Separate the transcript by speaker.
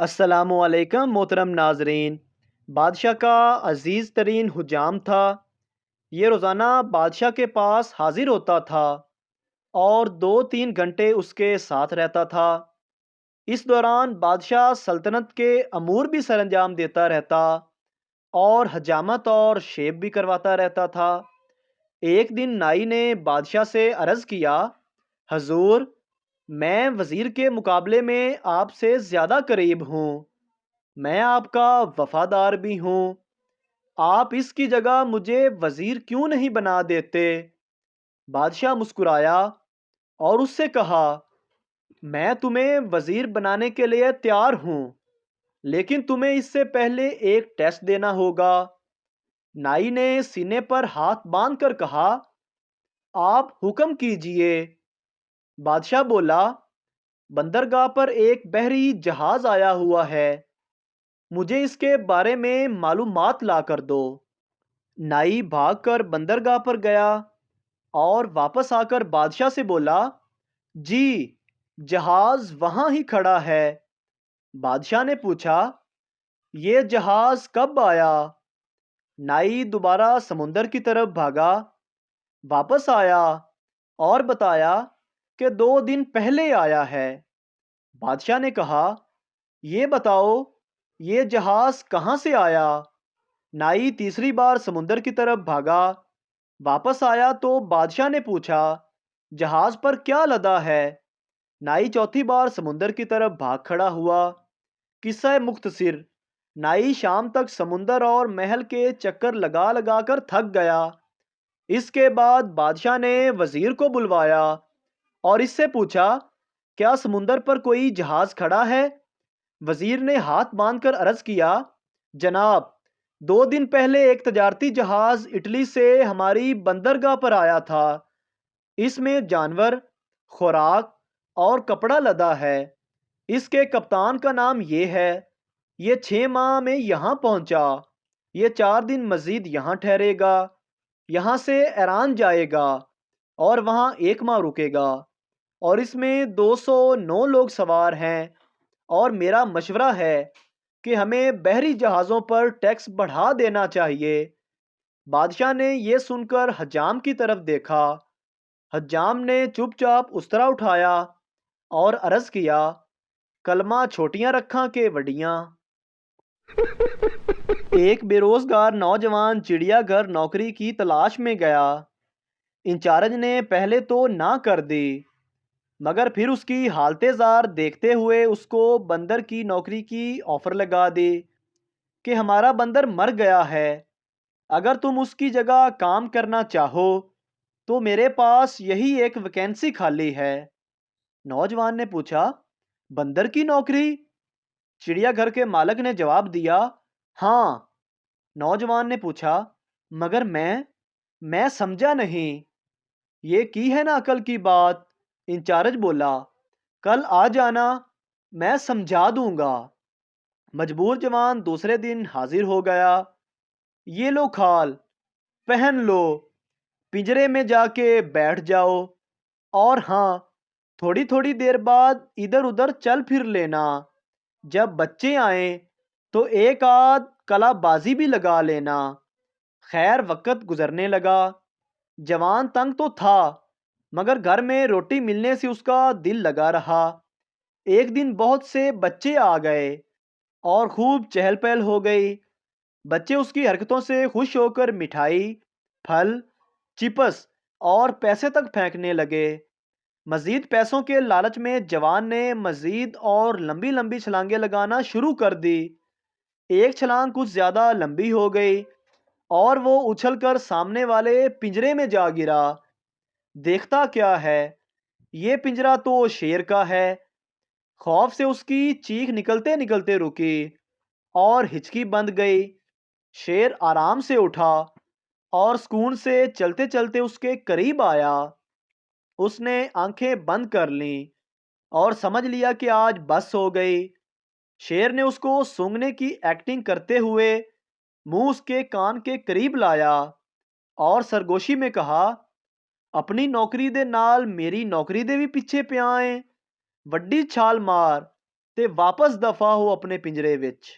Speaker 1: السلام علیکم محترم ناظرین۔ بادشاہ کا عزیز ترین حجام تھا۔ یہ روزانہ بادشاہ کے پاس حاضر ہوتا تھا اور 2-3 گھنٹے اس کے ساتھ رہتا تھا۔ اس دوران بادشاہ سلطنت کے امور بھی سر انجام دیتا رہتا اور حجامت اور شیب بھی کرواتا رہتا تھا۔ ایک دن نائی نے بادشاہ سے عرض کیا، حضور، میں وزیر کے مقابلے میں آپ سے زیادہ قریب ہوں، میں آپ کا وفادار بھی ہوں، آپ اس کی جگہ مجھے وزیر کیوں نہیں بنا دیتے؟ بادشاہ مسکرایا اور اس سے کہا، میں تمہیں وزیر بنانے کے لیے تیار ہوں، لیکن تمہیں اس سے پہلے ایک ٹیسٹ دینا ہوگا۔ نائی نے سینے پر ہاتھ باندھ کر کہا، آپ حکم کیجئے۔ بادشاہ بولا، بندرگاہ پر ایک بحری جہاز آیا ہوا ہے، مجھے اس کے بارے میں معلومات لا کر دو۔ نائی بھاگ کر بندرگاہ پر گیا اور واپس آ کر بادشاہ سے بولا، جی، جہاز وہاں ہی کھڑا ہے۔ بادشاہ نے پوچھا، یہ جہاز کب آیا؟ نائی دوبارہ سمندر کی طرف بھاگا، واپس آیا اور بتایا کہ 2 دن پہلے آیا ہے۔ بادشاہ نے کہا، یہ بتاؤ، یہ جہاز کہاں سے آیا؟ نائی تیسری بار سمندر کی طرف بھاگا، واپس آیا تو بادشاہ نے پوچھا، جہاز پر کیا لدا ہے؟ نائی چوتھی بار سمندر کی طرف بھاگ کھڑا ہوا۔ قصہ مختصر، نائی شام تک سمندر اور محل کے چکر لگا لگا کر تھک گیا۔ اس کے بعد بادشاہ نے وزیر کو بلوایا اور اس سے پوچھا، کیا سمندر پر کوئی جہاز کھڑا ہے؟ وزیر نے ہاتھ باندھ کر عرض کیا، جناب، 2 دن پہلے ایک تجارتی جہاز اٹلی سے ہماری بندرگاہ پر آیا تھا، اس میں جانور، خوراک اور کپڑا لدا ہے، اس کے کپتان کا نام یہ ہے، یہ 6 ماہ میں یہاں پہنچا، یہ 4 دن مزید یہاں ٹھہرے گا، یہاں سے ایران جائے گا اور وہاں 1 ماہ رکے گا، اور اس میں 209 لوگ سوار ہیں، اور میرا مشورہ ہے کہ ہمیں بحری جہازوں پر ٹیکس بڑھا دینا چاہیے۔ بادشاہ نے یہ سن کر حجام کی طرف دیکھا۔ حجام نے چپ چاپ استرا اٹھایا اور عرض کیا، کلمہ چھوٹیاں رکھاں کے وڈیاں۔ ایک بے روزگار نوجوان چڑیا گھر نوکری کی تلاش میں گیا۔ انچارج نے پہلے تو نہ کر دی، مگر پھر اس کی حالت زار دیکھتے ہوئے اس کو بندر کی نوکری کی آفر لگا دی کہ ہمارا بندر مر گیا ہے، اگر تم اس کی جگہ کام کرنا چاہو تو میرے پاس یہی ایک ویکینسی خالی ہے۔ نوجوان نے پوچھا، بندر کی نوکری؟ چڑیا گھر کے مالک نے جواب دیا، ہاں۔ نوجوان نے پوچھا، مگر میں سمجھا نہیں، یہ کی ہے نا عقل کی بات؟ انچارج بولا، کل آ جانا، میں سمجھا دوں گا۔ مجبور جوان دوسرے دن حاضر ہو گیا۔ یہ لو کھال، پہن لو، پنجرے میں جا کے بیٹھ جاؤ، اور ہاں، تھوڑی تھوڑی دیر بعد ادھر ادھر چل پھر لینا، جب بچے آئیں تو ایک آدھ کلا بازی بھی لگا لینا۔ خیر وقت گزرنے لگا۔ جوان تنگ تو تھا، مگر گھر میں روٹی ملنے سے اس کا دل لگا رہا۔ ایک دن بہت سے بچے آ گئے اور خوب چہل پہل ہو گئی۔ بچے اس کی حرکتوں سے خوش ہو کر مٹھائی، پھل، چپس اور پیسے تک پھینکنے لگے۔ مزید پیسوں کے لالچ میں جوان نے مزید اور لمبی لمبی چھلانگیں لگانا شروع کر دی۔ ایک چھلانگ کچھ زیادہ لمبی ہو گئی اور وہ اچھل کر سامنے والے پنجرے میں جا گرا۔ دیکھتا کیا ہے، یہ پنجرا تو شیر کا ہے۔ خوف سے اس کی چیخ نکلتے نکلتے رکی اور ہچکی بند گئی۔ شیر آرام سے اٹھا اور سکون سے چلتے چلتے اس کے قریب آیا۔ اس نے آنکھیں بند کر لیں اور سمجھ لیا کہ آج بس ہو گئی۔ شیر نے اس کو سونگھنے کی ایکٹنگ کرتے ہوئے منہ اس کے کان کے قریب لایا اور سرگوشی میں کہا، اپنی نوکری دے نال میری نوکری دے بھی پیچھے پیا ہے، وڈی چھال مار، ਤੇ ਵਾਪਸ ਦਫਾ ਹੋ ਆਪਣੇ ਪਿੰਜਰੇ ਵਿੱਚ।